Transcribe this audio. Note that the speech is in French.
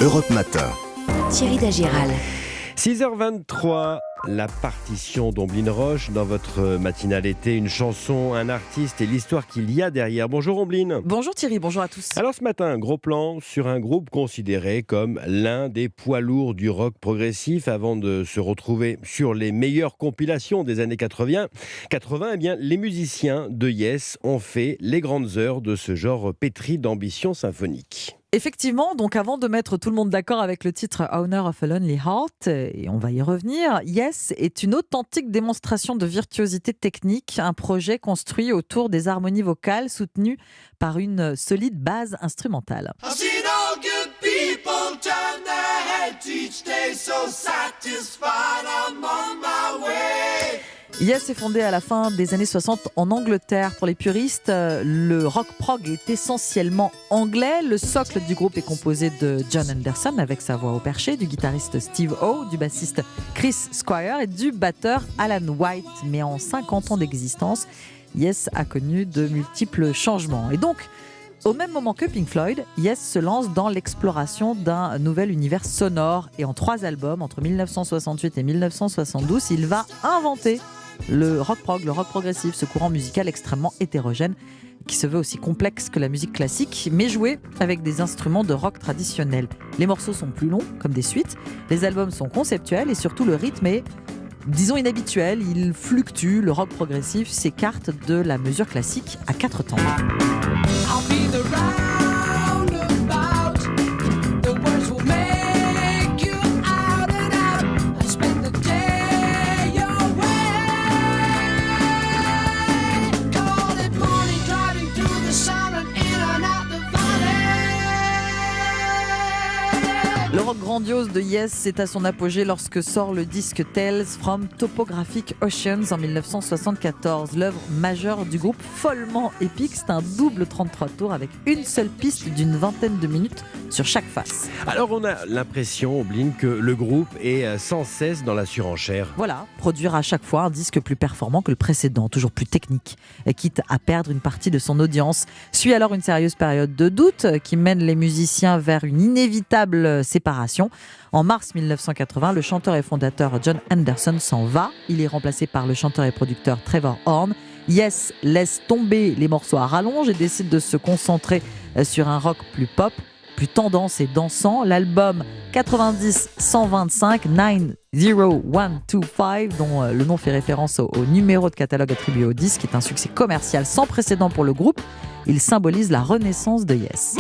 Europe Matin. Thierry Dagiral. 6h23, la partition d'Omblin Roche dans votre matinale été, une chanson, un artiste et l'histoire qu'il y a derrière. Bonjour Omblin. Bonjour Thierry, bonjour à tous. Alors ce matin, gros plan sur un groupe considéré comme l'un des poids lourds du rock progressif avant de se retrouver sur les meilleures compilations des années 80. Eh bien, les musiciens de Yes ont fait les grandes heures de ce genre pétri d'ambition symphonique. Effectivement, donc avant de mettre tout le monde d'accord avec le titre Owner of a Lonely Heart, et on va y revenir, Yes est une authentique démonstration de virtuosité technique, un projet construit autour des harmonies vocales soutenues par une solide base instrumentale. Yes est fondé à la fin des années 60 en Angleterre. Pour les puristes, le rock prog est essentiellement anglais. Le socle du groupe est composé de John Anderson avec sa voix au perché, du guitariste Steve Howe, du bassiste Chris Squire et du batteur Alan White. Mais en 50 ans d'existence, Yes a connu de multiples changements. Et donc, au même moment que Pink Floyd, Yes se lance dans l'exploration d'un nouvel univers sonore. Et en 3 albums, entre 1968 et 1972, il va inventer le rock prog, le rock progressif, ce courant musical extrêmement hétérogène qui se veut aussi complexe que la musique classique, mais joué avec des instruments de rock traditionnels. Les morceaux sont plus longs, comme des suites, les albums sont conceptuels et surtout le rythme est, disons, inhabituel. Il fluctue, le rock progressif s'écarte de la mesure classique à 4 temps. Le rock grandiose de Yes est à son apogée lorsque sort le disque Tales from Topographic Oceans en 1974. L'œuvre majeure du groupe, follement épique, c'est un double 33 tours avec une seule piste d'une vingtaine de minutes sur chaque face. Alors on a l'impression, Omblin, que le groupe est sans cesse dans la surenchère. Voilà, produire à chaque fois un disque plus performant que le précédent, toujours plus technique, quitte à perdre une partie de son audience. Suit alors une sérieuse période de doute qui mène les musiciens vers une inévitable séparation. En mars 1980, le chanteur et fondateur John Anderson s'en va. Il est remplacé par le chanteur et producteur Trevor Horn. Yes laisse tomber les morceaux à rallonge et décide de se concentrer sur un rock plus pop, plus tendance et dansant. L'album 90-125, 90125, dont le nom fait référence au numéro de catalogue attribué au disque, est un succès commercial sans précédent pour le groupe. Il symbolise la renaissance de Yes.